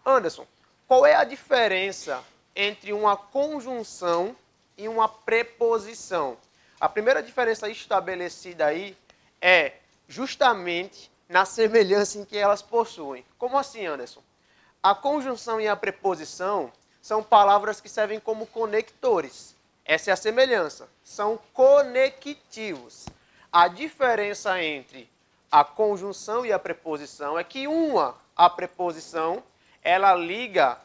Anderson, qual é a diferença entre uma conjunção e uma preposição? A primeira diferença estabelecida aí é justamente na semelhança em que elas possuem. Como assim, Anderson? A conjunção e a preposição são palavras que servem como conectores. Essa é a semelhança. São conectivos. A diferença entre a conjunção e a preposição é que a preposição, ela liga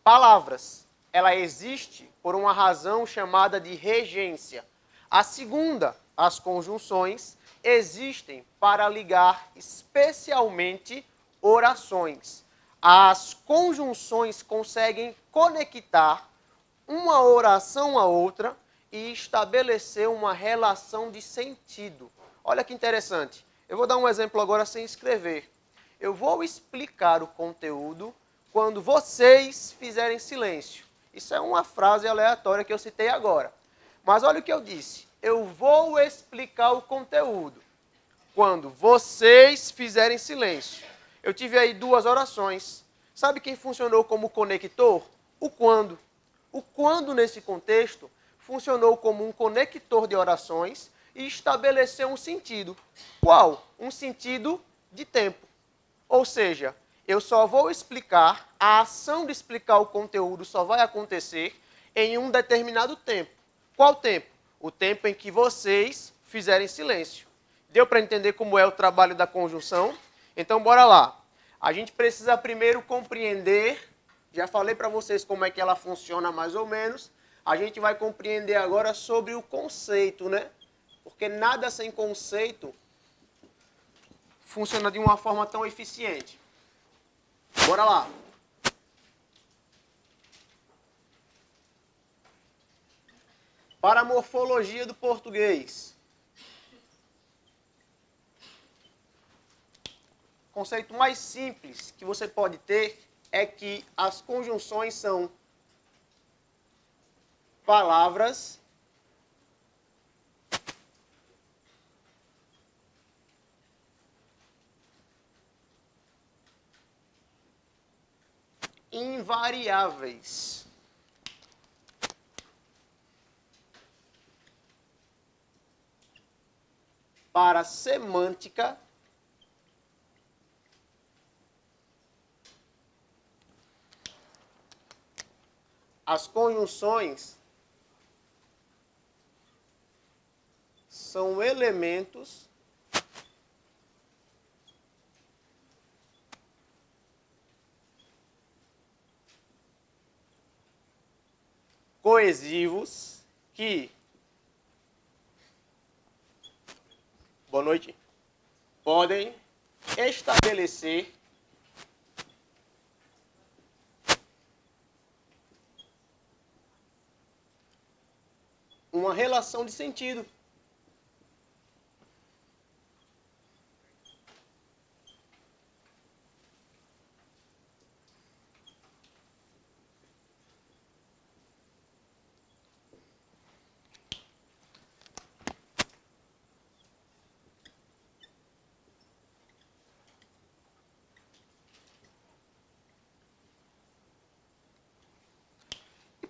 palavras. Ela existe por uma razão chamada de regência. A segunda, as conjunções, existem para ligar especialmente orações. As conjunções conseguem conectar uma oração a outra e estabelecer uma relação de sentido. Olha que interessante. Eu vou dar um exemplo agora sem escrever. Eu vou explicar o conteúdo quando vocês fizerem silêncio. Isso é uma frase aleatória que eu citei agora. Mas olha o que eu disse. Eu vou explicar o conteúdo quando vocês fizerem silêncio. Eu tive aí duas orações. Sabe quem funcionou como conector? O quando. O quando, nesse contexto, funcionou como um conector de orações e estabeleceu um sentido. Qual? Um sentido de tempo. Ou seja, eu só vou explicar, a ação de explicar o conteúdo só vai acontecer em um determinado tempo. Qual tempo? O tempo em que vocês fizerem silêncio. Deu para entender como é o trabalho da conjunção? Então, bora lá. A gente precisa primeiro compreender, já falei para vocês como é que ela funciona mais ou menos, a gente vai compreender agora sobre o conceito, né? Porque nada sem conceito funciona de uma forma tão eficiente. Bora lá. Para a morfologia do português. O conceito mais simples que você pode ter é que as conjunções são palavras invariáveis. Para a semântica, as conjunções são elementos coesivos que, boa noite, podem estabelecer uma relação de sentido.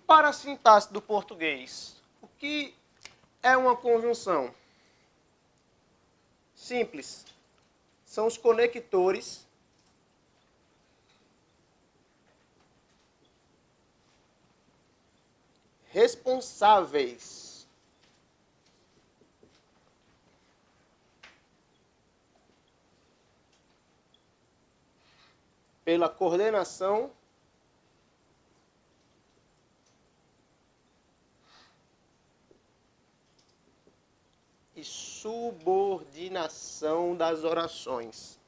Para a sintaxe do português, o que é uma conjunção? Simples. São os conectores responsáveis pela coordenação e subordinação das orações.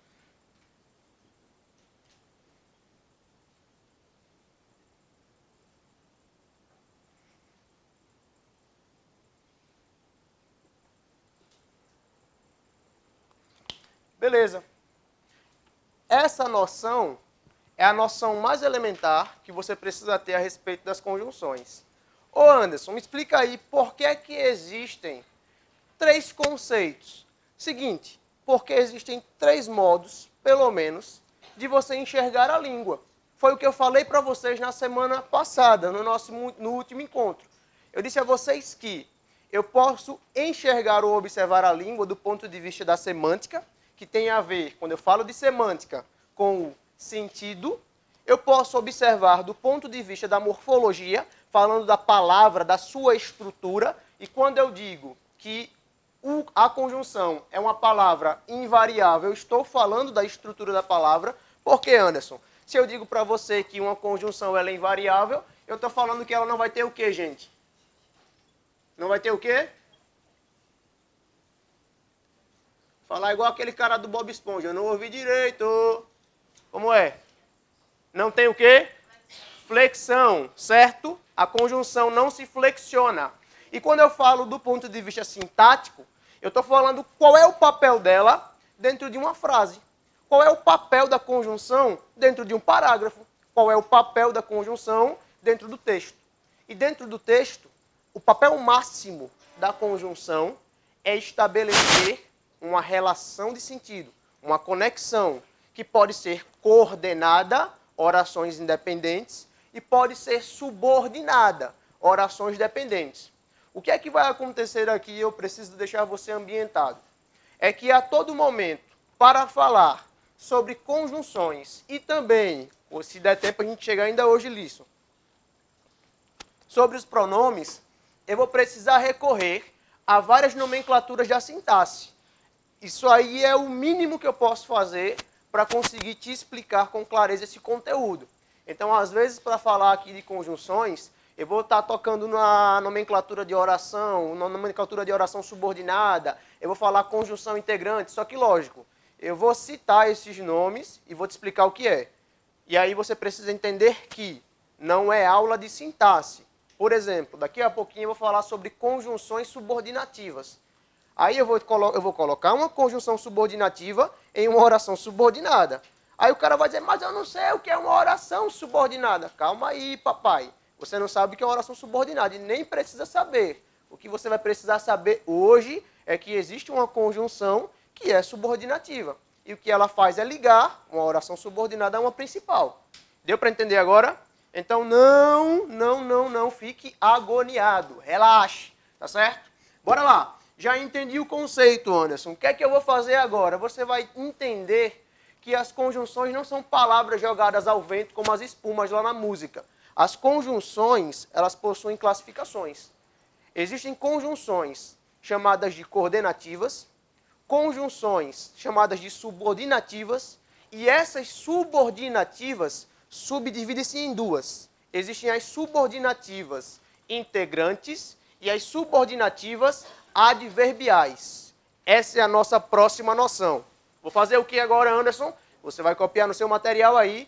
Beleza. Essa noção é a noção mais elementar que você precisa ter a respeito das conjunções. Ô Anderson, me explica aí por que é que existem três conceitos. Seguinte, porque existem três modos, pelo menos, de você enxergar a língua. foi o que eu falei para vocês na semana passada, no último encontro. Eu disse a vocês que eu posso enxergar ou observar a língua do ponto de vista da semântica, que tem a ver, quando eu falo de semântica, com o sentido. Eu posso observar do ponto de vista da morfologia, falando da palavra, da sua estrutura. E quando eu digo que a conjunção é uma palavra invariável, eu estou falando da estrutura da palavra. Por que, Anderson? Se eu digo para você que uma conjunção ela é invariável, eu estou falando que ela não vai ter o quê, gente? Não vai ter o quê? Falar igual aquele cara do Bob Esponja. Eu não ouvi direito. Como é? Não tem o quê? Flexão, certo? A conjunção não se flexiona. E quando eu falo do ponto de vista sintático, eu estou falando qual é o papel dela dentro de uma frase. Qual é o papel da conjunção dentro de um parágrafo. Qual é o papel da conjunção dentro do texto. E dentro do texto, o papel máximo da conjunção é estabelecer uma relação de sentido, uma conexão que pode ser coordenada, orações independentes, e pode ser subordinada, orações dependentes. O que é que vai acontecer aqui? Eu preciso deixar você ambientado. É que a todo momento, para falar sobre conjunções e também, ou se der tempo a gente chega ainda hoje nisso, sobre os pronomes, eu vou precisar recorrer a várias nomenclaturas da sintaxe. Isso aí é o mínimo que eu posso fazer para conseguir te explicar com clareza esse conteúdo. Então, às vezes, para falar aqui de conjunções, eu vou estar tocando na nomenclatura de oração, na nomenclatura de oração subordinada, eu vou falar conjunção integrante, só que, lógico, eu vou citar esses nomes e vou te explicar o que é. E aí você precisa entender que não é aula de sintaxe. Por exemplo, daqui a pouquinho eu vou falar sobre conjunções subordinativas. Aí eu vou colocar uma conjunção subordinativa em uma oração subordinada. Aí o cara vai dizer, mas eu não sei o que é uma oração subordinada. Calma aí, papai. Você não sabe o que é uma oração subordinada e nem precisa saber. O que você vai precisar saber hoje é que existe uma conjunção que é subordinativa. E o que ela faz é ligar uma oração subordinada a uma principal. Deu para entender agora? Então não fique agoniado. Relaxe, tá certo? Bora lá. Já entendi o conceito, Anderson. O que é que eu vou fazer agora? Você vai entender que as conjunções não são palavras jogadas ao vento como as espumas lá na música. As conjunções, elas possuem classificações. Existem conjunções chamadas de coordenativas, conjunções chamadas de subordinativas, e essas subordinativas subdividem-se em duas. Existem as subordinativas integrantes e as subordinativas adverbiais. Essa é a nossa próxima noção. Vou fazer o que agora, Anderson? Você vai copiar no seu material aí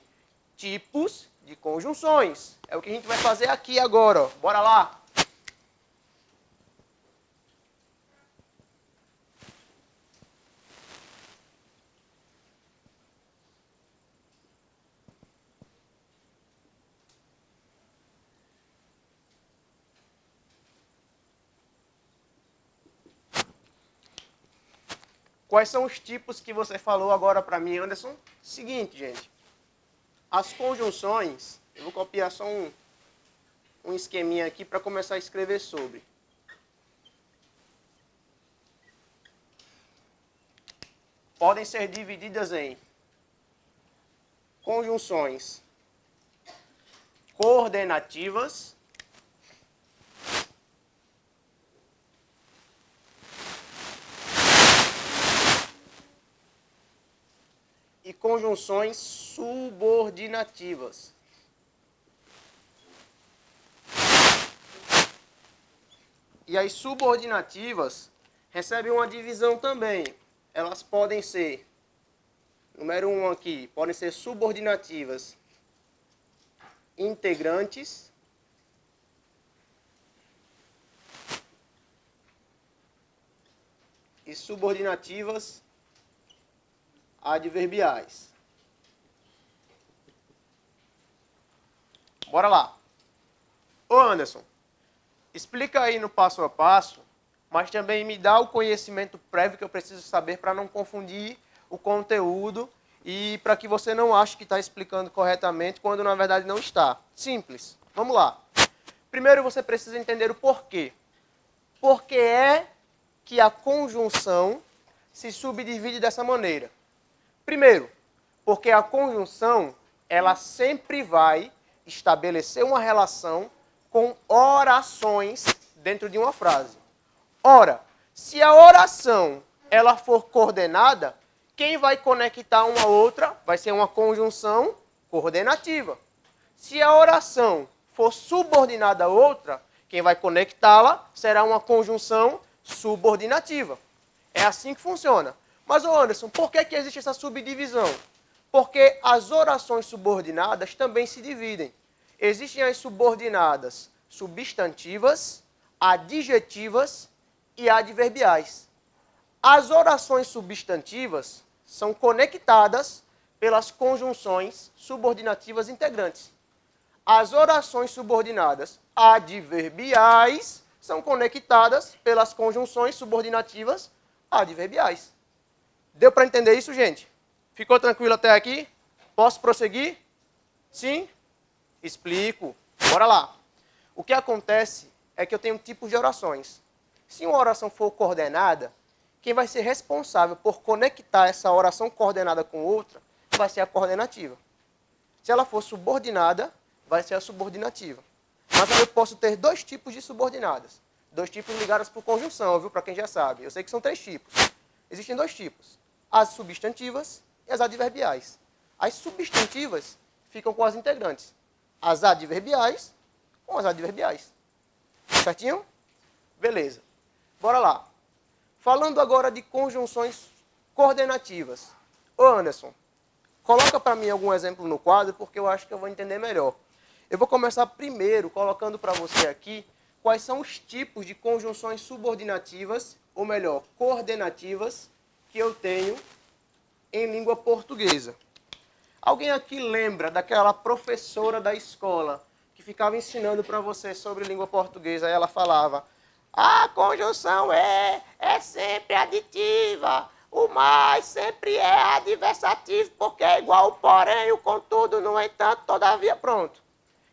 tipos de conjunções. É o que a gente vai fazer aqui agora. Ó. Bora lá. Quais são os tipos que você falou agora para mim, Anderson? Seguinte, gente. As conjunções, eu vou copiar só um esqueminha aqui para começar a escrever sobre. Podem ser divididas em conjunções coordenativas e conjunções subordinativas. E as subordinativas recebem uma divisão também. Elas podem ser, número 1 aqui, podem ser subordinativas integrantes e subordinativas adverbiais. Bora lá. Ô Anderson, explica aí no passo a passo, mas também me dá o conhecimento prévio que eu preciso saber para não confundir o conteúdo e para que você não ache que está explicando corretamente, quando na verdade não está. Simples. Vamos lá. Primeiro você precisa entender o porquê. Por que é que a conjunção se subdivide dessa maneira? Primeiro, porque a conjunção, ela sempre vai estabelecer uma relação com orações dentro de uma frase. Ora, se a oração ela for coordenada, quem vai conectar uma a outra vai ser uma conjunção coordenativa. Se a oração for subordinada a outra, quem vai conectá-la será uma conjunção subordinativa. É assim que funciona. Mas, Anderson, por que existe essa subdivisão? Porque as orações subordinadas também se dividem. Existem as subordinadas substantivas, adjetivas e adverbiais. As orações substantivas são conectadas pelas conjunções subordinativas integrantes. As orações subordinadas adverbiais são conectadas pelas conjunções subordinativas adverbiais. Deu para entender isso, gente? Ficou tranquilo até aqui? Posso prosseguir? Sim? Explico. Bora lá. O que acontece é que eu tenho tipos de orações. Se uma oração for coordenada, quem vai ser responsável por conectar essa oração coordenada com outra vai ser a coordenativa. Se ela for subordinada, vai ser a subordinativa. Mas aí eu posso ter dois tipos de subordinadas. Dois tipos ligados por conjunção, viu? Para quem já sabe. Eu sei que são 3 tipos. Existem 2 tipos. As substantivas e as adverbiais. As substantivas ficam com as integrantes. As adverbiais com as adverbiais. Certinho? Beleza. Bora lá. Falando agora de conjunções coordenativas. Ô Anderson, coloca para mim algum exemplo no quadro, porque eu acho que eu vou entender melhor. Eu vou começar primeiro colocando para você aqui quais são os tipos de conjunções subordinativas, ou melhor, coordenativas, que eu tenho em língua portuguesa. Alguém aqui lembra daquela professora da escola que ficava ensinando para você sobre língua portuguesa? Aí ela falava, a conjunção é sempre aditiva, o mais sempre é adversativo, porque é igual o porém, o contudo, no entanto, todavia, pronto.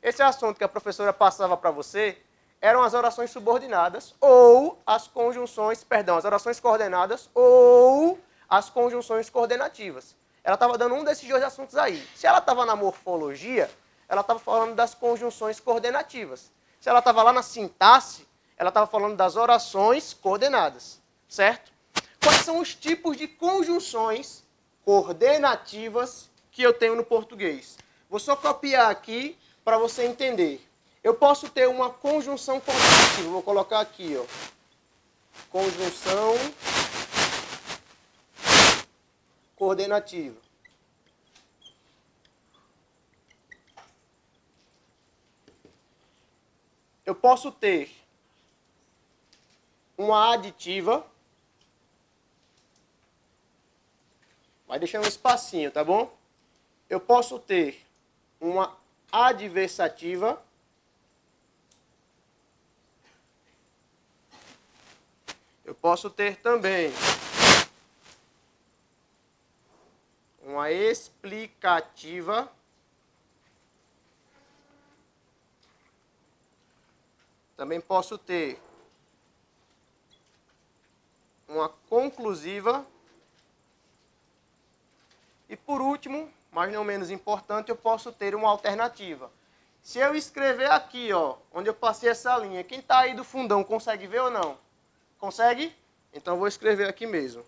Esse assunto que a professora passava para você eram as orações subordinadas ou as conjunções, perdão, as orações coordenadas ou as conjunções coordenativas. Ela estava dando um desses 2 assuntos aí. Se ela estava na morfologia, ela estava falando das conjunções coordenativas. Se ela estava lá na sintaxe, ela estava falando das orações coordenadas, certo? Quais são os tipos de conjunções coordenativas que eu tenho no português? Vou só copiar aqui para você entender. Eu posso ter uma conjunção coordenativa. Vou colocar aqui, ó. Conjunção coordenativa. Eu posso ter uma aditiva. Vai deixando um espacinho, tá bom? Eu posso ter uma adversativa. Eu posso ter também uma explicativa. Também posso ter uma conclusiva. E por último, mas não menos importante, eu posso ter uma alternativa. Se eu escrever aqui, ó, onde eu passei essa linha, quem está aí do fundão consegue ver ou não? Consegue? Então eu vou escrever aqui mesmo.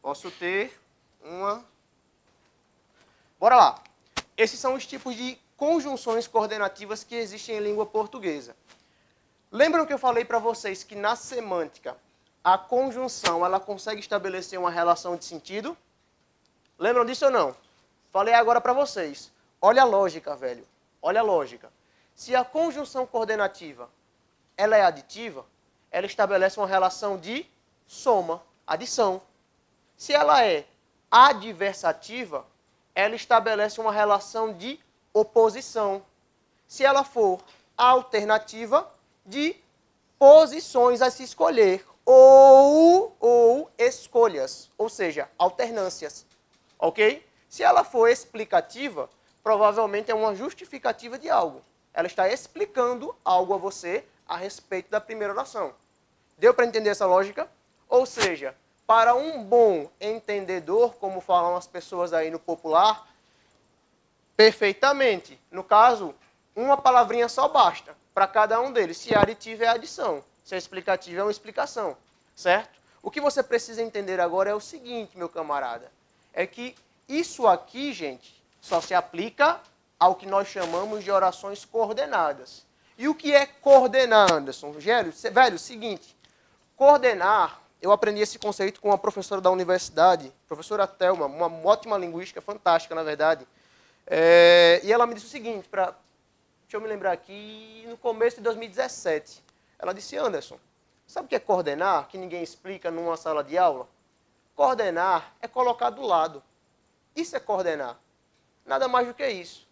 Posso ter uma... Bora lá. Esses são os tipos de conjunções coordenativas que existem em língua portuguesa. Lembram que eu falei para vocês que na semântica a conjunção ela consegue estabelecer uma relação de sentido? Lembram disso ou não? Falei agora para vocês. Olha a lógica, velho. Olha a lógica. Se a conjunção coordenativa ela é aditiva, ela estabelece uma relação de soma, adição. Se ela é adversativa, ela estabelece uma relação de oposição. Se ela for alternativa, de posições a se escolher ou escolhas, ou seja, alternâncias. Ok? Se ela for explicativa, provavelmente é uma justificativa de algo. Ela está explicando algo a você a respeito da primeira oração. Deu para entender essa lógica? Ou seja, para um bom entendedor, como falam as pessoas aí no popular, perfeitamente. No caso, uma palavrinha só basta para cada um deles. Se é aditivo, é adição. Se é explicativo, é uma explicação. Certo? O que você precisa entender agora é o seguinte, meu camarada. É que isso aqui, gente, só se aplica ao que nós chamamos de orações coordenadas. E o que é coordenar, Anderson? Velho, seguinte. Coordenar, eu aprendi esse conceito com uma professora da universidade, professora Thelma, uma ótima linguística, fantástica, na verdade. E ela me disse o seguinte, deixa eu me lembrar aqui, no começo de 2017. Ela disse, Anderson, sabe o que é coordenar, que ninguém explica numa sala de aula? Coordenar é colocar do lado. Isso é coordenar. Nada mais do que isso.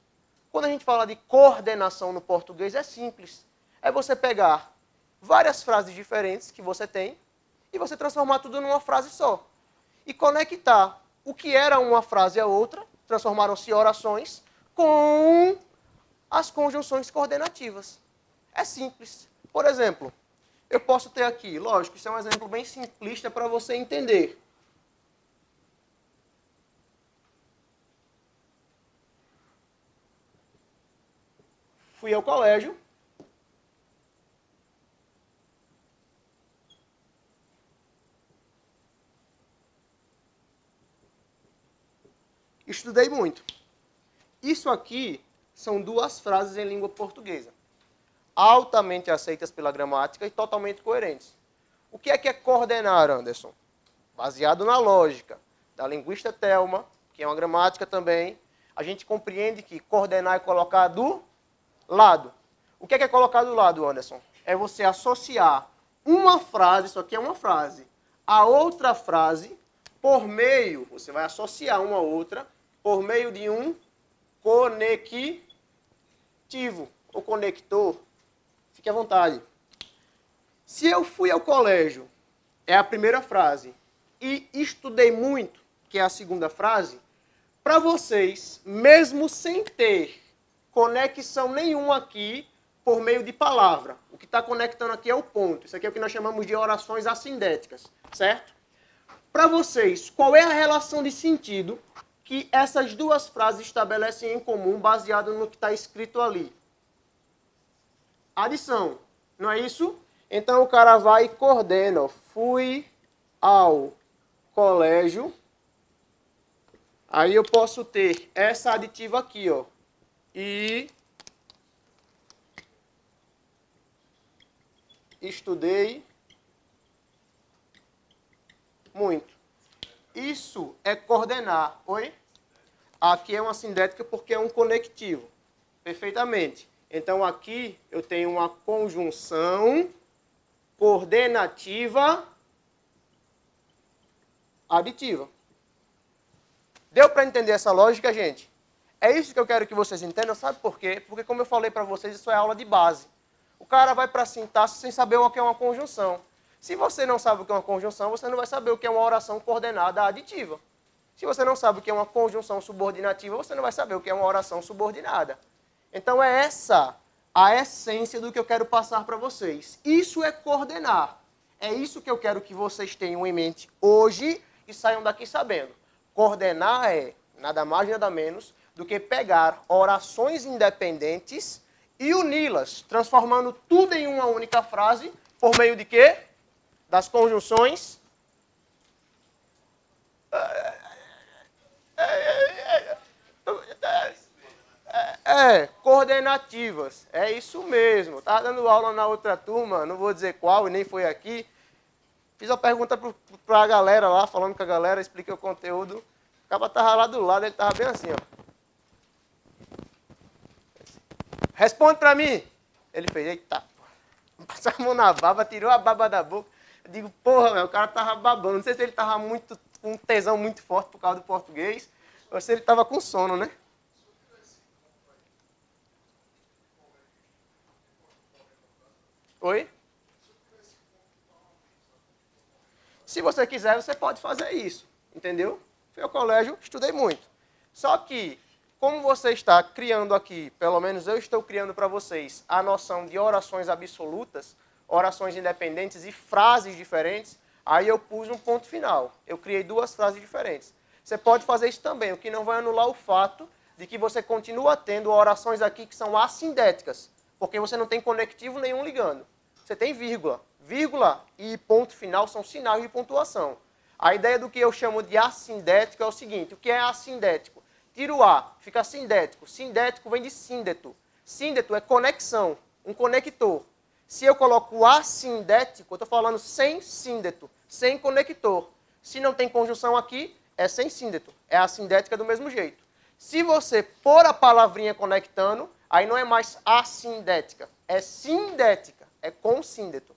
Quando a gente fala de coordenação no português, é simples. É você pegar várias frases diferentes que você tem e você transformar tudo numa frase só. E conectar o que era uma frase a outra, transformaram-se em orações, com as conjunções coordenativas. É simples. Por exemplo, eu posso ter aqui, lógico, isso é um exemplo bem simplista para você entender. Fui ao colégio. Estudei muito. Isso aqui são duas frases em língua portuguesa, altamente aceitas pela gramática e totalmente coerentes. O que é coordenar, Anderson? Baseado na lógica da linguista Thelma, que é uma gramática também, a gente compreende que coordenar é colocar do lado. O que é colocar do lado, Anderson? É você associar uma frase, isso aqui é uma frase, a outra frase por meio, você vai associar uma a outra por meio de um conectivo ou conector. Fique à vontade. Se eu fui ao colégio, é a primeira frase, e estudei muito, que é a segunda frase, para vocês, mesmo sem ter conexão nenhuma aqui por meio de palavra, o que está conectando aqui é o ponto. Isso aqui é o que nós chamamos de orações assindéticas, certo? Para vocês, qual é a relação de sentido que essas duas frases estabelecem em comum, baseado no que está escrito ali? Adição, não é isso? Então o cara vai e coordena. Ó. Fui ao colégio. Aí eu posso ter essa aditiva aqui, ó. E estudei muito. Isso é coordenar. Oi? Aqui é uma sindética porque é um conectivo. Perfeitamente. Então aqui eu tenho uma conjunção coordenativa aditiva. Deu para entender essa lógica, gente? É isso que eu quero que vocês entendam. Sabe por quê? Porque, como eu falei para vocês, isso é aula de base. O cara vai para a sintaxe sem saber o que é uma conjunção. Se você não sabe o que é uma conjunção, você não vai saber o que é uma oração coordenada aditiva. Se você não sabe o que é uma conjunção subordinativa, você não vai saber o que é uma oração subordinada. Então é essa a essência do que eu quero passar para vocês. Isso é coordenar. É isso que eu quero que vocês tenham em mente hoje e saiam daqui sabendo. Coordenar é nada mais, nada menos do que pegar orações independentes e uni-las, transformando tudo em uma única frase, por meio de quê? Das conjunções coordenativas. É isso mesmo. Estava dando aula na outra turma, não vou dizer qual, e nem foi aqui. Fiz a pergunta para a galera lá, falando com a galera, expliquei o conteúdo. O cara estava lá do lado, ele estava bem assim, ó. Responde para mim. Ele fez, eita, passou a mão na baba, tirou a baba da boca. Eu digo, porra, meu, o cara estava babando. Não sei se ele estava com um tesão muito forte por causa do português, ou se ele estava com sono, né? Oi? Se você quiser, você pode fazer isso, entendeu? Fui ao colégio, estudei muito. Só que, como você está criando aqui, pelo menos eu estou criando para vocês, a noção de orações absolutas, orações independentes e frases diferentes, aí eu pus um ponto final. Eu criei duas frases diferentes. Você pode fazer isso também, o que não vai anular o fato de que você continua tendo orações aqui que são assindéticas, porque você não tem conectivo nenhum ligando. Você tem vírgula. Vírgula e ponto final são sinais de pontuação. A ideia do que eu chamo de assindético é o seguinte, o que é assindético? Tira o A, fica sindético. Sindético vem de síndeto. Síndeto é conexão, um conector. Se eu coloco assindético, eu estou falando sem síndeto, sem conector. Se não tem conjunção aqui, é sem síndeto. É assindética do mesmo jeito. Se você pôr a palavrinha conectando, aí não é mais assindética, é sindética, é com síndeto.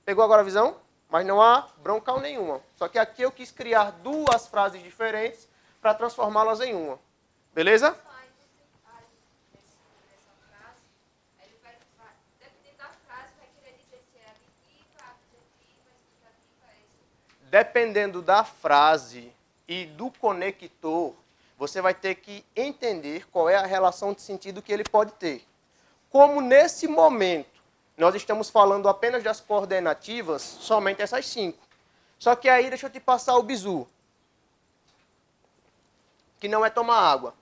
Pegou agora a visão? Mas não há broncal nenhuma. Só que aqui eu quis criar duas frases diferentes para transformá-las em uma. Beleza? Dependendo da frase e do conector, você vai ter que entender qual é a relação de sentido que ele pode ter. Como nesse momento nós estamos falando apenas das coordenativas, somente essas 5. Só que aí deixa eu te passar o bizu, que não é tomar água.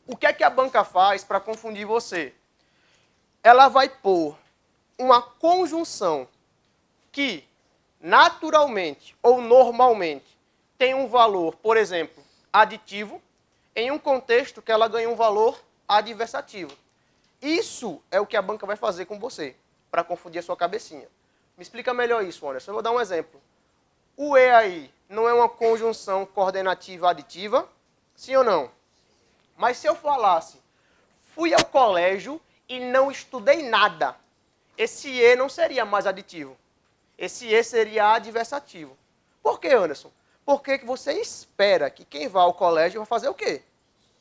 O que é que a banca faz para confundir você? Ela vai pôr uma conjunção que naturalmente ou normalmente tem um valor, por exemplo, aditivo, em um contexto que ela ganha um valor adversativo. Isso é o que a banca vai fazer com você, para confundir a sua cabecinha. Me explica melhor isso, Anderson. Eu vou dar um exemplo. O E aí não é uma conjunção coordenativa aditiva? Sim ou não? Mas se eu falasse, fui ao colégio e não estudei nada, esse E não seria mais aditivo. Esse E seria adversativo. Por quê, Anderson? Porque você espera que quem vá ao colégio vai fazer o quê?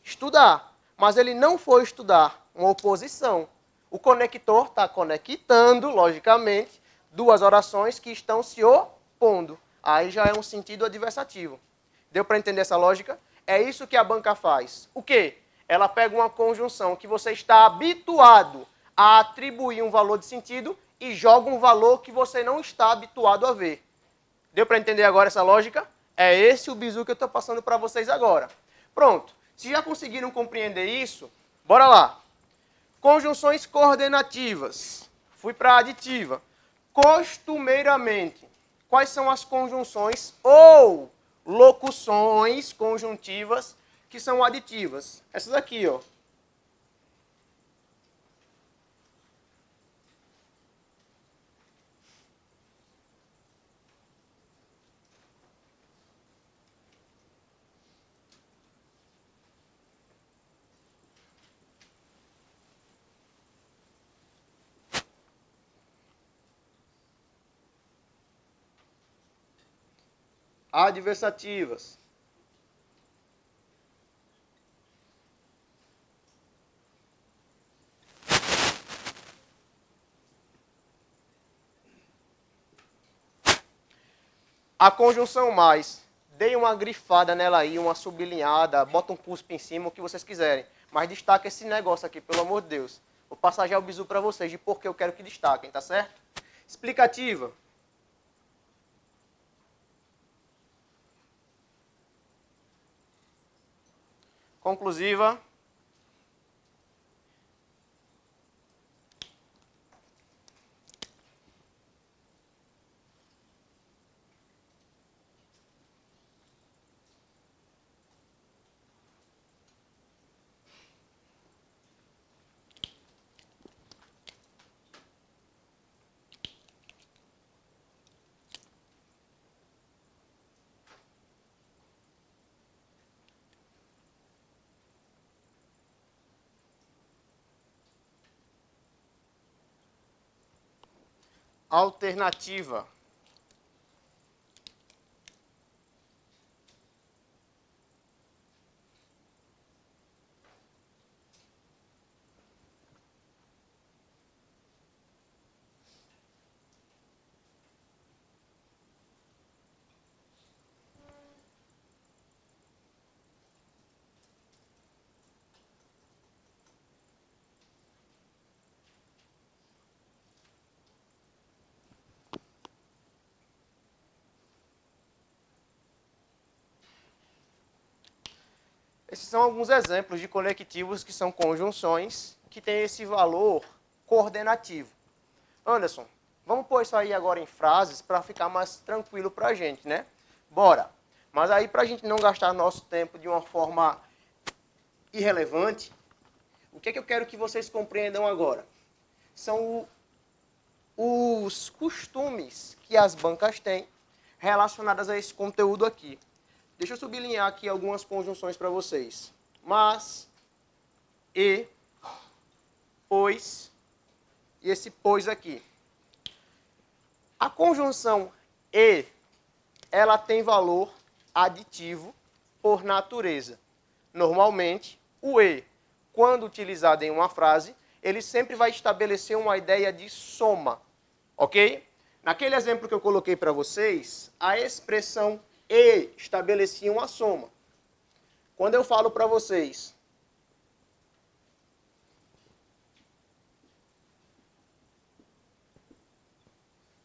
Estudar. Mas ele não foi estudar, uma oposição. O conector está conectando, logicamente, duas orações que estão se opondo. Aí já é um sentido adversativo. Deu para entender essa lógica? É isso que a banca faz. O quê? Ela pega uma conjunção que você está habituado a atribuir um valor de sentido e joga um valor que você não está habituado a ver. Deu para entender agora essa lógica? É esse o bizu que eu estou passando para vocês agora. Pronto. Se já conseguiram compreender isso, bora lá. Conjunções coordenativas. Fui para a aditiva. Costumeiramente, quais são as conjunções ou locuções conjuntivas que são aditivas? Essas aqui, ó. Adversativas. A conjunção mais, dei uma grifada nela aí, uma sublinhada, bota um cuspe em cima, o que vocês quiserem. Mas destaca esse negócio aqui, pelo amor de Deus. Vou passar já o bizu para vocês de por que eu quero que destaquem, tá certo? Explicativa. Conclusiva. Alternativa. Esses são alguns exemplos de conectivos que são conjunções que têm esse valor coordenativo. Anderson, vamos pôr isso aí agora em frases para ficar mais tranquilo para a gente, né? Bora! Mas aí, para a gente não gastar nosso tempo de uma forma irrelevante, o que é que eu quero que vocês compreendam agora? São os costumes que as bancas têm relacionadas a esse conteúdo aqui. Deixa eu sublinhar aqui algumas conjunções para vocês. Mas, e, pois, e esse pois aqui. A conjunção e, ela tem valor aditivo por natureza. Normalmente, o e, quando utilizado em uma frase, ele sempre vai estabelecer uma ideia de soma, ok? Naquele exemplo que eu coloquei para vocês, a expressão e estabelecia uma soma. Quando eu falo para vocês,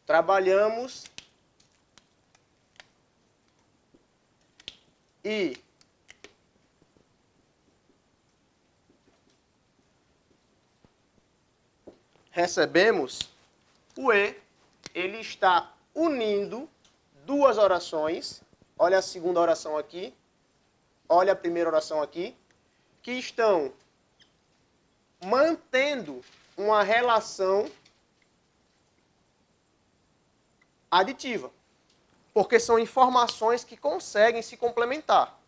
trabalhamos e recebemos, o e, ele está unindo duas orações. Olha a segunda oração aqui, olha a primeira oração aqui, que estão mantendo uma relação aditiva, porque são informações que conseguem se complementar.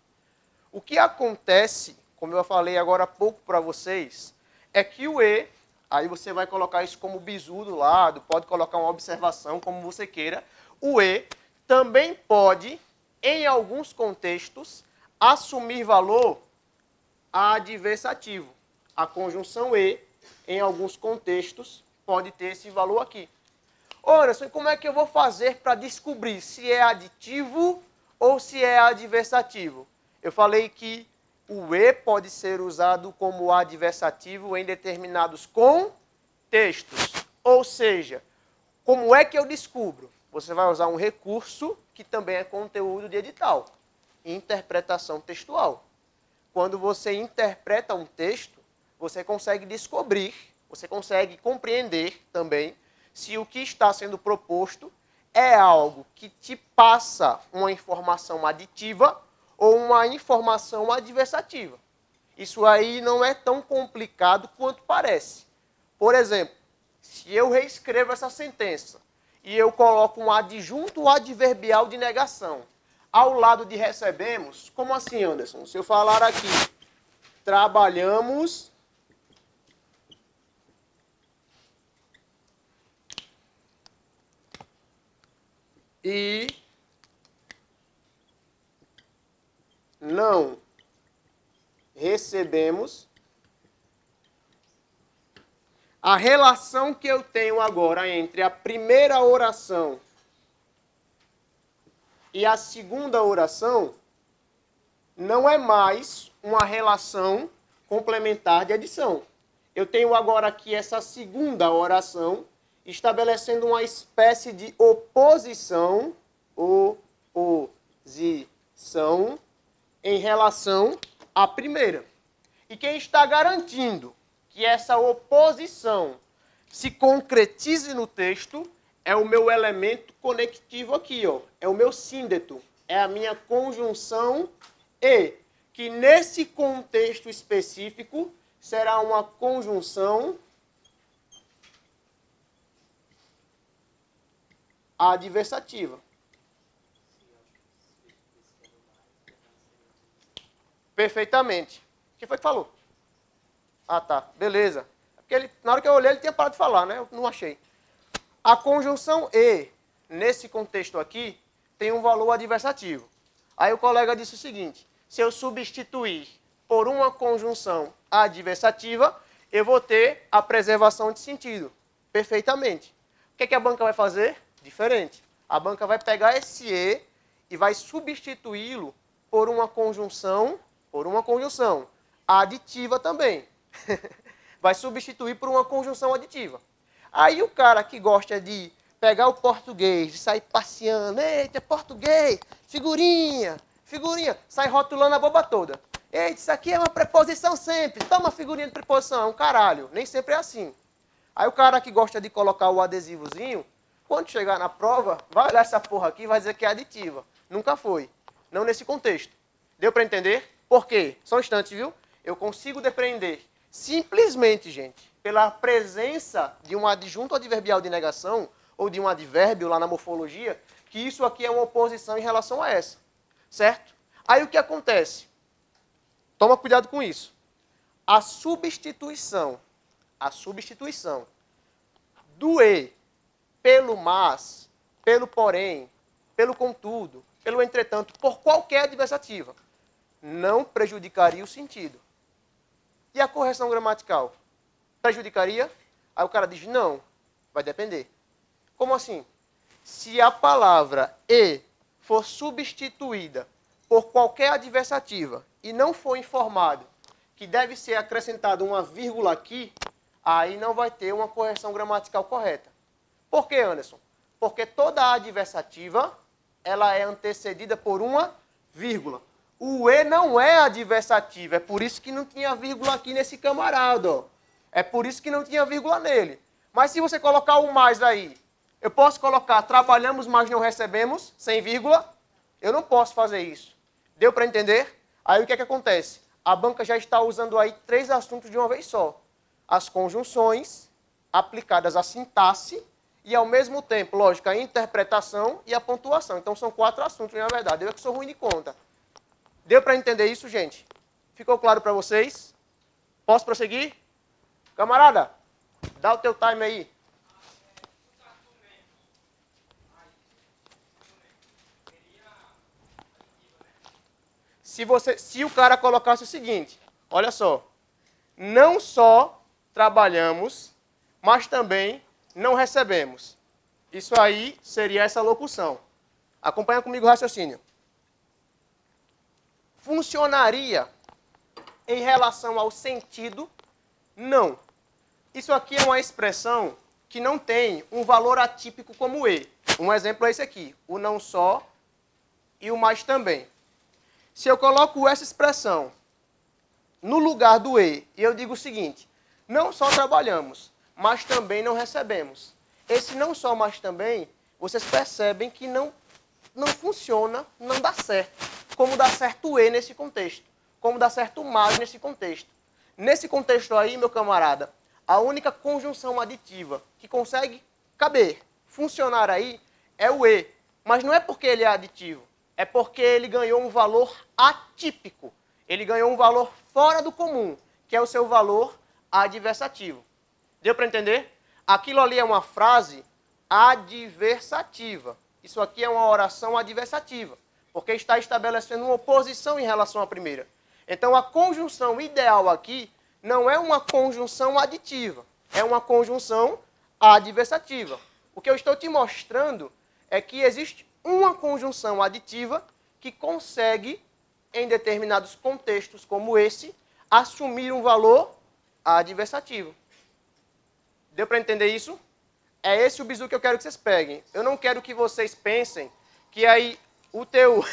O que acontece, como eu falei agora há pouco para vocês, é que o e, aí você vai colocar isso como bizu do lado, pode colocar uma observação, como você queira, o e também pode, em alguns contextos, assumir valor adversativo. A conjunção e, em alguns contextos, pode ter esse valor aqui. Anderson, como é que eu vou fazer para descobrir se é aditivo ou se é adversativo? Eu falei que o e pode ser usado como adversativo em determinados contextos. Ou seja, como é que eu descubro? Você vai usar um recurso que também é conteúdo de edital, interpretação textual. Quando você interpreta um texto, você consegue descobrir, você consegue compreender também se o que está sendo proposto é algo que te passa uma informação aditiva ou uma informação adversativa. Isso aí não é tão complicado quanto parece. Por exemplo, se eu reescrevo essa sentença e eu coloco um adjunto adverbial de negação ao lado de recebemos, como assim, Anderson? Se eu falar aqui, trabalhamos e não recebemos, a relação que eu tenho agora entre a primeira oração e a segunda oração não é mais uma relação complementar de adição. Eu tenho agora aqui essa segunda oração estabelecendo uma espécie de oposição em relação à primeira. E quem está garantindo que essa oposição se concretize no texto é o meu elemento conectivo aqui, ó. É o meu síndeto, é a minha conjunção e, que nesse contexto específico será uma conjunção adversativa. Perfeitamente. Quem foi que falou? Ah, tá. Beleza. Porque ele, na hora que eu olhei, ele tinha parado de falar, né? Eu não achei. A conjunção e, nesse contexto aqui, tem um valor adversativo. Aí o colega disse o seguinte, se eu substituir por uma conjunção adversativa, eu vou ter a preservação de sentido. Perfeitamente. O que é que a banca vai fazer? Diferente. A banca vai pegar esse e vai substituí-lo por uma conjunção aditiva também. Vai substituir por uma conjunção aditiva. Aí o cara que gosta de pegar o português, de sair passeando, eita, português, figurinha, sai rotulando a boba toda. Ei, isso aqui é uma preposição sempre. Toma figurinha de preposição. É um caralho. Nem sempre é assim. Aí o cara que gosta de colocar o adesivozinho, quando chegar na prova, vai olhar essa porra aqui e vai dizer que é aditiva. Nunca foi. Não nesse contexto. Deu para entender? Por quê? Só um instante, viu? Eu consigo depreender simplesmente, gente, pela presença de um adjunto adverbial de negação ou de um advérbio lá na morfologia, que isso aqui é uma oposição em relação a essa. Certo? Aí o que acontece? Toma cuidado com isso. A substituição do e pelo mas, pelo porém, pelo contudo, pelo entretanto, por qualquer adversativa, não prejudicaria o sentido. E a correção gramatical? Prejudicaria? Aí o cara diz, não, vai depender. Como assim? Se a palavra e for substituída por qualquer adversativa e não for informado que deve ser acrescentada uma vírgula aqui, aí não vai ter uma correção gramatical correta. Por quê, Anderson? Porque toda adversativa ela é antecedida por uma vírgula. O e não é adversativa, é por isso que não tinha vírgula aqui nesse camarada. Ó. É por isso que não tinha vírgula nele. Mas se você colocar o mais aí, eu posso colocar trabalhamos, mas não recebemos, sem vírgula? Eu não posso fazer isso. Deu para entender? Aí o que é que acontece? A banca já está usando aí 3 assuntos de uma vez só. As conjunções aplicadas à sintaxe e, ao mesmo tempo, lógico, a interpretação e a pontuação. Então, são 4 assuntos, na verdade. Eu é que sou ruim de conta. Deu para entender isso, gente? Ficou claro para vocês? Posso prosseguir? Camarada, dá o teu time aí. Se o cara colocasse o seguinte, olha só, não só trabalhamos, mas também não recebemos. Isso aí seria essa locução. Acompanha comigo o raciocínio. Funcionaria em relação ao sentido? Não. Isso aqui é uma expressão que não tem um valor atípico como o e. Um exemplo é esse aqui, o não só e o mais também. Se eu coloco essa expressão no lugar do e eu digo o seguinte, não só trabalhamos, mas também não recebemos. Esse não só, mas também, vocês percebem que não funciona, não dá certo. Como dá certo o e nesse contexto. Como dá certo o mas nesse contexto. Nesse contexto aí, meu camarada, a única conjunção aditiva que consegue caber, funcionar aí, é o e. Mas não é porque ele é aditivo. É porque ele ganhou um valor atípico. Ele ganhou um valor fora do comum, que é o seu valor adversativo. Deu para entender? Aquilo ali é uma frase adversativa. Isso aqui é uma oração adversativa, porque está estabelecendo uma oposição em relação à primeira. Então, a conjunção ideal aqui não é uma conjunção aditiva, é uma conjunção adversativa. O que eu estou te mostrando é que existe uma conjunção aditiva que consegue, em determinados contextos como esse, assumir um valor adversativo. Deu para entender isso? É esse o bizu que eu quero que vocês peguem. Eu não quero que vocês pensem que aí o teu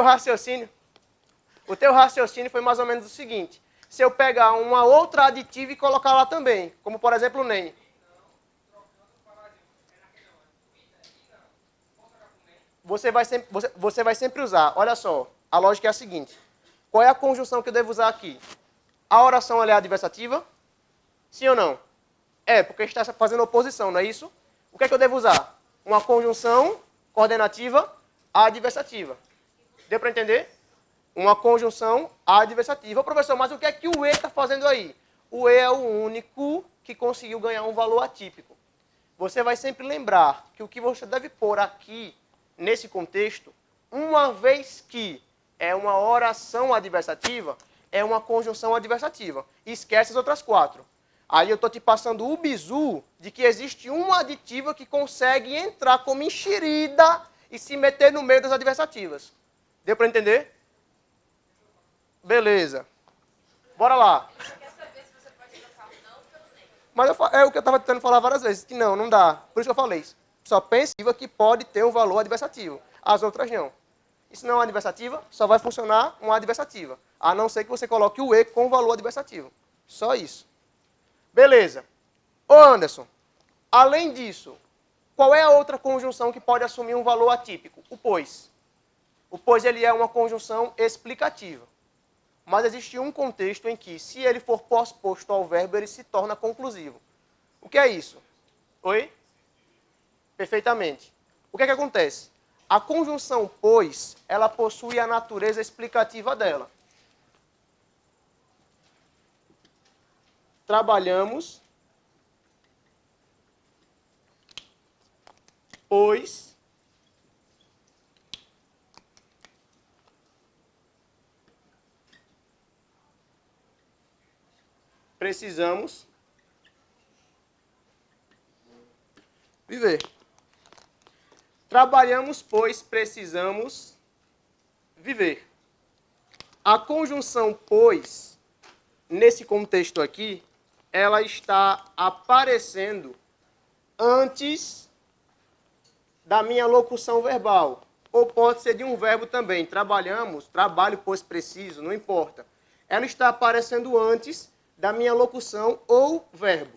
raciocínio foi mais ou menos o seguinte. Se eu pegar uma outra aditiva e colocar lá também, como por exemplo o nem. Você vai sempre usar. Olha só, a lógica é a seguinte. Qual é a conjunção que eu devo usar aqui? A oração ela é adversativa? Sim ou não? É, porque está fazendo oposição, não é isso? O que é que eu devo usar? Uma conjunção coordenativa adversativa. Deu para entender? Uma conjunção adversativa. Professor, mas o que é que o e está fazendo aí? O e é o único que conseguiu ganhar um valor atípico. Você vai sempre lembrar que o que você deve pôr aqui, nesse contexto, uma vez que é uma oração adversativa, é uma conjunção adversativa. Esquece as outras 4. Aí eu estou te passando o bizu de que existe uma aditiva que consegue entrar como enxerida e se meter no meio das adversativas. Deu para entender? Beleza. Bora lá. Mas é o que eu estava tentando falar várias vezes, que não dá. Por isso que eu falei isso. Só pense que pode ter um valor adversativo. As outras não. Isso não é uma adversativa, só vai funcionar uma adversativa. A não ser que você coloque o E com valor adversativo. Só isso. Beleza. Ô Anderson, além disso, qual é a outra conjunção que pode assumir um valor atípico? O pois. O pois ele é uma conjunção explicativa. Mas existe um contexto em que, se ele for pós-posto ao verbo, ele se torna conclusivo. O que é isso? Oi? Perfeitamente. O que é que acontece? A conjunção pois, ela possui a natureza explicativa dela. Trabalhamos, pois precisamos viver. Trabalhamos, pois precisamos viver. A conjunção pois, nesse contexto aqui, ela está aparecendo antes da minha locução verbal. Ou pode ser de um verbo também. Trabalhamos, trabalho, pois preciso, não importa. Ela está aparecendo antes da minha locução ou verbo.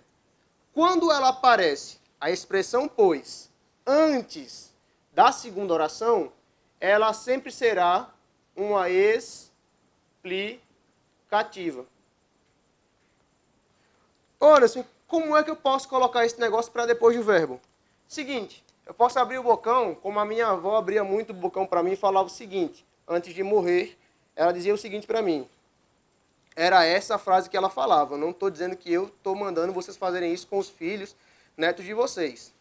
Quando ela aparece, a expressão pois, antes da segunda oração, ela sempre será uma explicativa. Olha, assim, como é que eu posso colocar esse negócio para depois do verbo? Seguinte, eu posso abrir o bocão, como a minha avó abria muito o bocão para mim e falava o seguinte, antes de morrer, ela dizia o seguinte para mim. Era essa a frase que ela falava. Não estou dizendo que eu estou mandando vocês fazerem isso com os filhos, netos de vocês.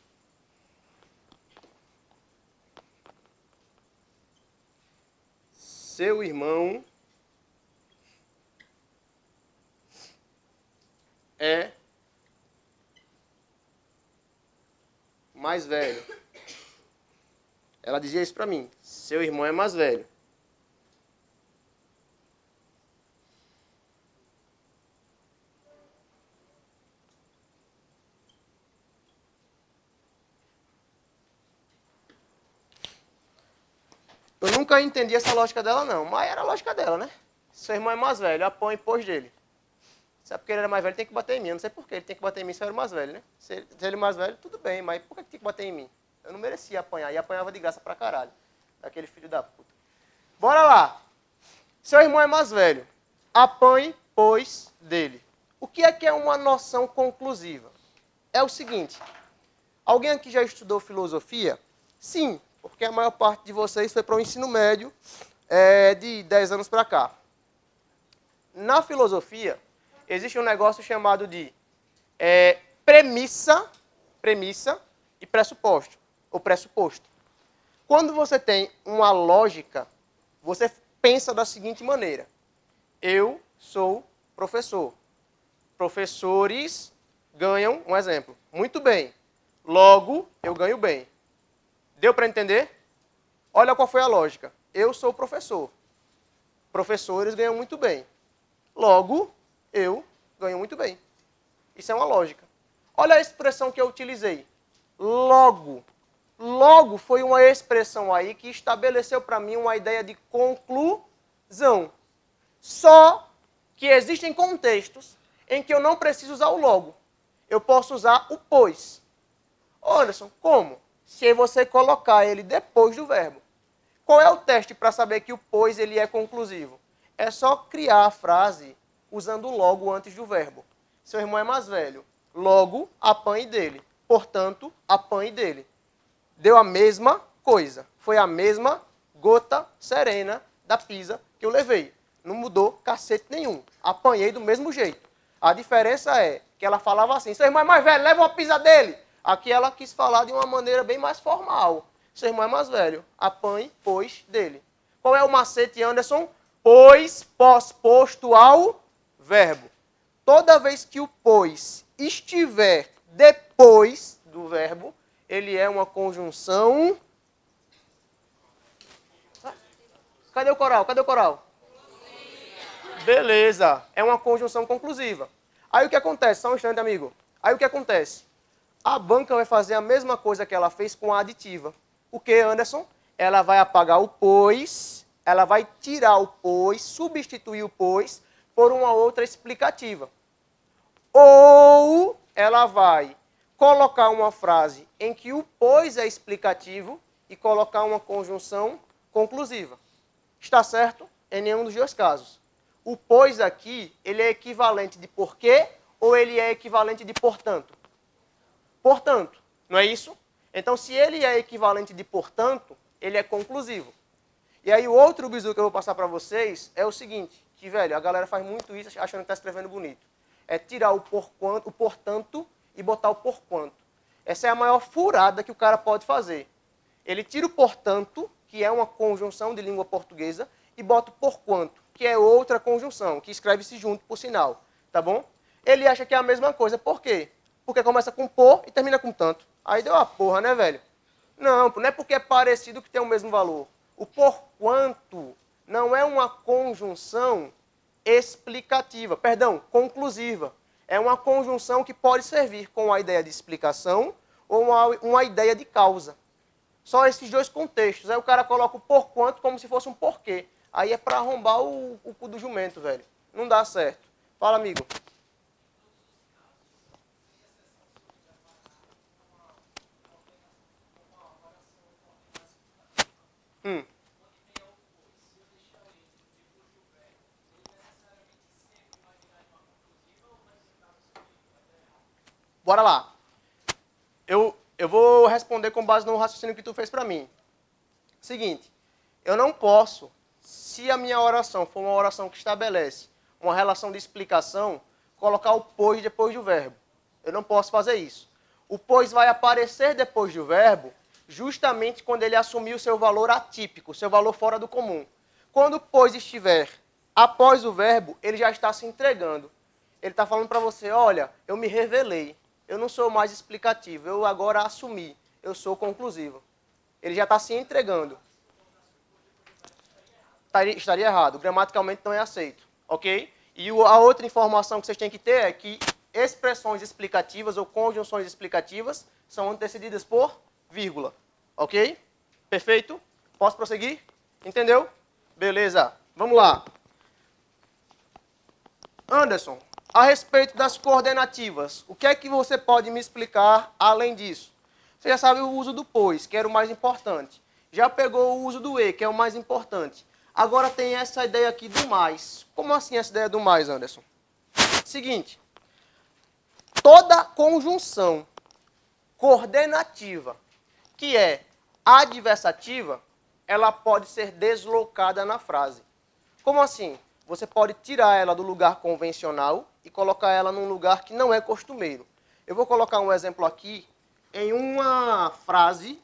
Seu irmão é mais velho. Ela dizia isso para mim. Seu irmão é mais velho. Eu nunca entendi essa lógica dela, não. Mas era a lógica dela, né? Seu irmão é mais velho, apanha e pôs dele. Se é porque ele era mais velho, tem que bater em mim. Eu não sei por que ele tem que bater em mim se eu era mais velho, né? Se ele é mais velho, tudo bem, mas por que tem que bater em mim? Eu não merecia apanhar. E apanhava de graça pra caralho. Daquele filho da puta. Bora lá. Seu irmão é mais velho. Apanhe, pois, dele. O que é uma noção conclusiva? É o seguinte. Alguém aqui já estudou filosofia? Sim, porque a maior parte de vocês foi para o ensino médio de 10 anos para cá. Na filosofia, existe um negócio chamado de premissa e pressuposto, ou pressuposto. Quando você tem uma lógica, você pensa da seguinte maneira. Eu sou professor. Professores ganham, um exemplo, muito bem. Logo, eu ganho bem. Deu para entender? Olha qual foi a lógica. Eu sou professor. Professores ganham muito bem. Logo, eu ganho muito bem. Isso é uma lógica. Olha a expressão que eu utilizei. Logo. Logo foi uma expressão aí que estabeleceu para mim uma ideia de conclusão. Só que existem contextos em que eu não preciso usar o logo. Eu posso usar o pois. Anderson, como? Se você colocar ele depois do verbo. Qual é o teste para saber que o pois ele é conclusivo? É só criar a frase usando o logo antes do verbo. Seu irmão é mais velho. Logo, apanhe dele. Portanto, apanhe dele. Deu a mesma coisa. Foi a mesma gota serena da pisa que eu levei. Não mudou cacete nenhum. Apanhei do mesmo jeito. A diferença é que ela falava assim, seu irmão é mais velho, leva uma pisa dele. Aqui ela quis falar de uma maneira bem mais formal. Seu irmão é mais velho. Apanhe, pois, dele. Qual é o macete, Anderson? Pois pós-posto ao verbo. Toda vez que o pois estiver depois do verbo, ele é uma conjunção... Cadê o coral? Cadê o coral? Beleza. É uma conjunção conclusiva. Aí o que acontece? Só um instante, amigo. Aí o que acontece? A banca vai fazer a mesma coisa que ela fez com a aditiva. O que, Anderson? ela vai apagar o pois, ela vai tirar o pois, substituir o pois por uma outra explicativa. Ou ela vai colocar uma frase em que o pois é explicativo e colocar uma conjunção conclusiva. Está certo? Em nenhum dos dois casos. O pois aqui, ele é equivalente de porquê ou ele é equivalente de portanto? Portanto, não é isso? Então, se ele é equivalente de portanto, ele é conclusivo. E aí o outro bizu que eu vou passar para vocês é o seguinte, que, velho, a galera faz muito isso achando que está escrevendo bonito. É tirar o porquanto, o portanto e botar o porquanto. Essa é a maior furada que o cara pode fazer. Ele tira o portanto, que é uma conjunção de língua portuguesa, e bota o porquanto, que é outra conjunção, que escreve-se junto, por sinal. Tá bom? Ele acha que é a mesma coisa. Por quê? Porque começa com por e termina com tanto. Aí deu uma porra, né, velho? Não é porque é parecido que tem o mesmo valor. O porquanto não é uma conjunção explicativa, perdão, conclusiva. É uma conjunção que pode servir com a ideia de explicação ou uma ideia de causa. Só esses dois contextos. Aí o cara coloca o porquanto como se fosse um porquê. Aí é para arrombar o cu do jumento, velho. Não dá certo. Fala, amigo. Hum. Bora lá. Eu vou responder com base no raciocínio que tu fez para mim. Seguinte, eu não posso, se a minha oração for uma oração que estabelece uma relação de explicação, colocar o pois depois do verbo. Eu não posso fazer isso. O pois vai aparecer depois do verbo justamente quando ele assumir o seu valor atípico, o seu valor fora do comum. Quando o pois estiver após o verbo, ele já está se entregando. Ele está falando para você, olha, eu me revelei. Eu não sou mais explicativo, eu agora assumi, eu sou conclusivo. Ele já está se entregando. Estaria errado, gramaticalmente não é aceito, ok? E a outra informação que vocês têm que ter é que expressões explicativas ou conjunções explicativas são antecedidas por vírgula, ok? Perfeito? Posso prosseguir? Entendeu? Beleza, vamos lá. Anderson, a respeito das coordenativas, o que é que você pode me explicar além disso? Você já sabe o uso do pois, que era o mais importante. Já pegou o uso do e, que é o mais importante. Agora tem essa ideia aqui do mais. Como assim essa ideia do mais, Anderson? Seguinte, toda conjunção coordenativa que é adversativa, ela pode ser deslocada na frase. Como assim? Você pode tirar ela do lugar convencional e colocar ela num lugar que não é costumeiro. Eu vou colocar um exemplo aqui em uma frase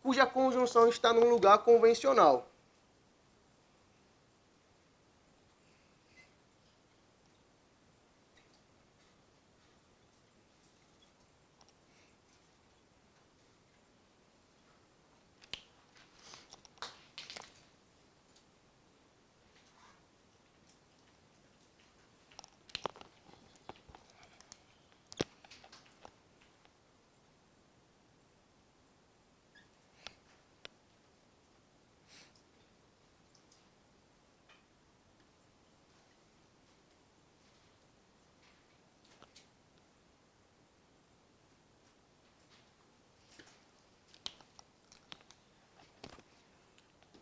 cuja conjunção está num lugar convencional.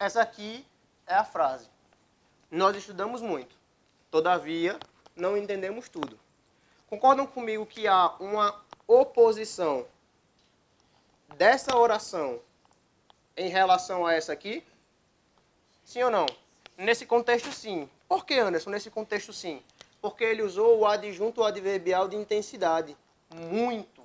Essa aqui é a frase. Nós estudamos muito, todavia não entendemos tudo. Concordam comigo que há uma oposição dessa oração em relação a essa aqui? Sim ou não? Nesse contexto, sim. Por que, Anderson? Nesse contexto, sim. Porque ele usou o adjunto adverbial de intensidade. Muito.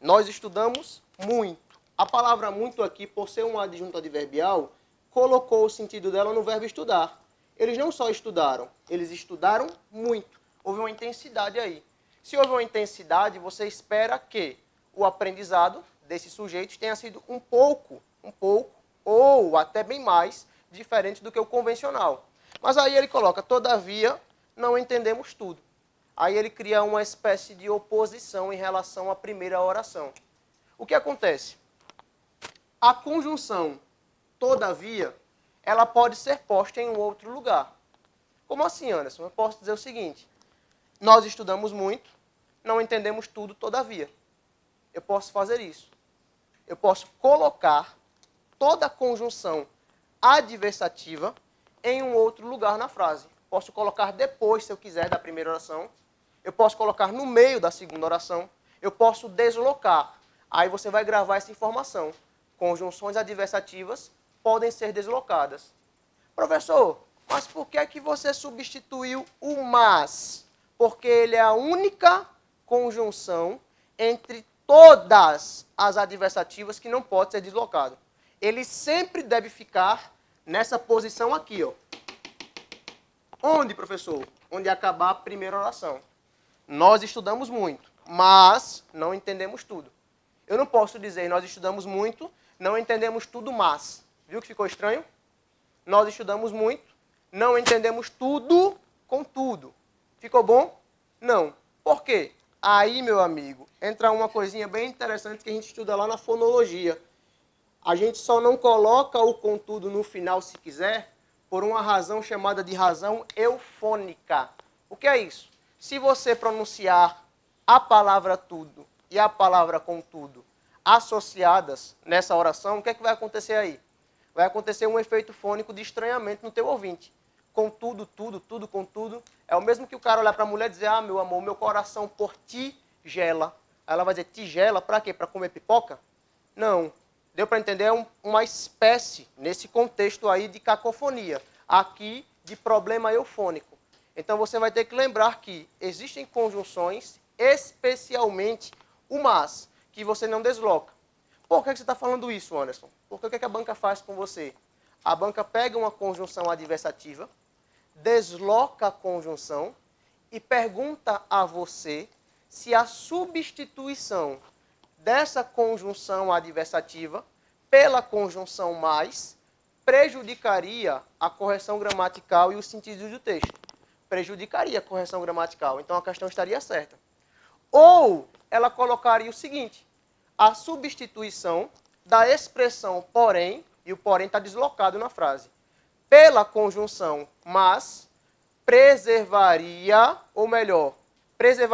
Nós estudamos muito. A palavra muito aqui, por ser um adjunto adverbial, colocou o sentido dela no verbo estudar. Eles não só estudaram, eles estudaram muito. Houve uma intensidade aí. Se houve uma intensidade, você espera que o aprendizado desses sujeitos tenha sido um pouco, ou até bem mais, diferente do que o convencional. Mas aí ele coloca, todavia, não entendemos tudo. Aí ele cria uma espécie de oposição em relação à primeira oração. O que acontece? A conjunção todavia, ela pode ser posta em um outro lugar. Como assim, Anderson? Eu posso dizer o seguinte: nós estudamos muito, não entendemos tudo, todavia. Eu posso fazer isso. Eu posso colocar toda a conjunção adversativa em um outro lugar na frase. Posso colocar depois, se eu quiser, da primeira oração. Eu posso colocar no meio da segunda oração. Eu posso deslocar. Aí você vai gravar essa informação. Conjunções adversativas podem ser deslocadas. Professor, mas por que é que você substituiu o mas? Porque ele é a única conjunção entre todas as adversativas que não pode ser deslocado. Ele sempre deve ficar nessa posição aqui, ó. Onde, professor? Onde acabar a primeira oração. Nós estudamos muito, mas não entendemos tudo. Eu não posso dizer nós estudamos muito, não entendemos tudo, mas. Viu que ficou estranho? Nós estudamos muito, não entendemos tudo com tudo. Ficou bom? Não. Por quê? Aí, meu amigo, entra uma coisinha bem interessante que a gente estuda lá na fonologia. A gente só não coloca o contudo no final, se quiser, por uma razão chamada de razão eufônica. O que é isso? Se você pronunciar a palavra tudo e a palavra contudo associadas nessa oração, o que é que vai acontecer aí? Vai acontecer um efeito fônico de estranhamento no teu ouvinte. Contudo, tudo, tudo, contudo. É o mesmo que o cara olhar para a mulher e dizer: ah, meu amor, meu coração por ti gela. Aí ela vai dizer: tigela para quê? Para comer pipoca? Não. Deu para entender? É uma espécie, nesse contexto aí, de cacofonia. Aqui, de problema eufônico. Então, você vai ter que lembrar que existem conjunções, especialmente o mas, que você não desloca. Por que você está falando isso, Anderson? Porque o que a banca faz com você? A banca pega uma conjunção adversativa, desloca a conjunção e pergunta a você se a substituição dessa conjunção adversativa pela conjunção mais prejudicaria a correção gramatical e o sentido do texto. Prejudicaria a correção gramatical, então a questão estaria certa. Ou ela colocaria o seguinte: a substituição da expressão porém, e o porém está deslocado na frase, pela conjunção mas, preservaria, ou melhor, preservaria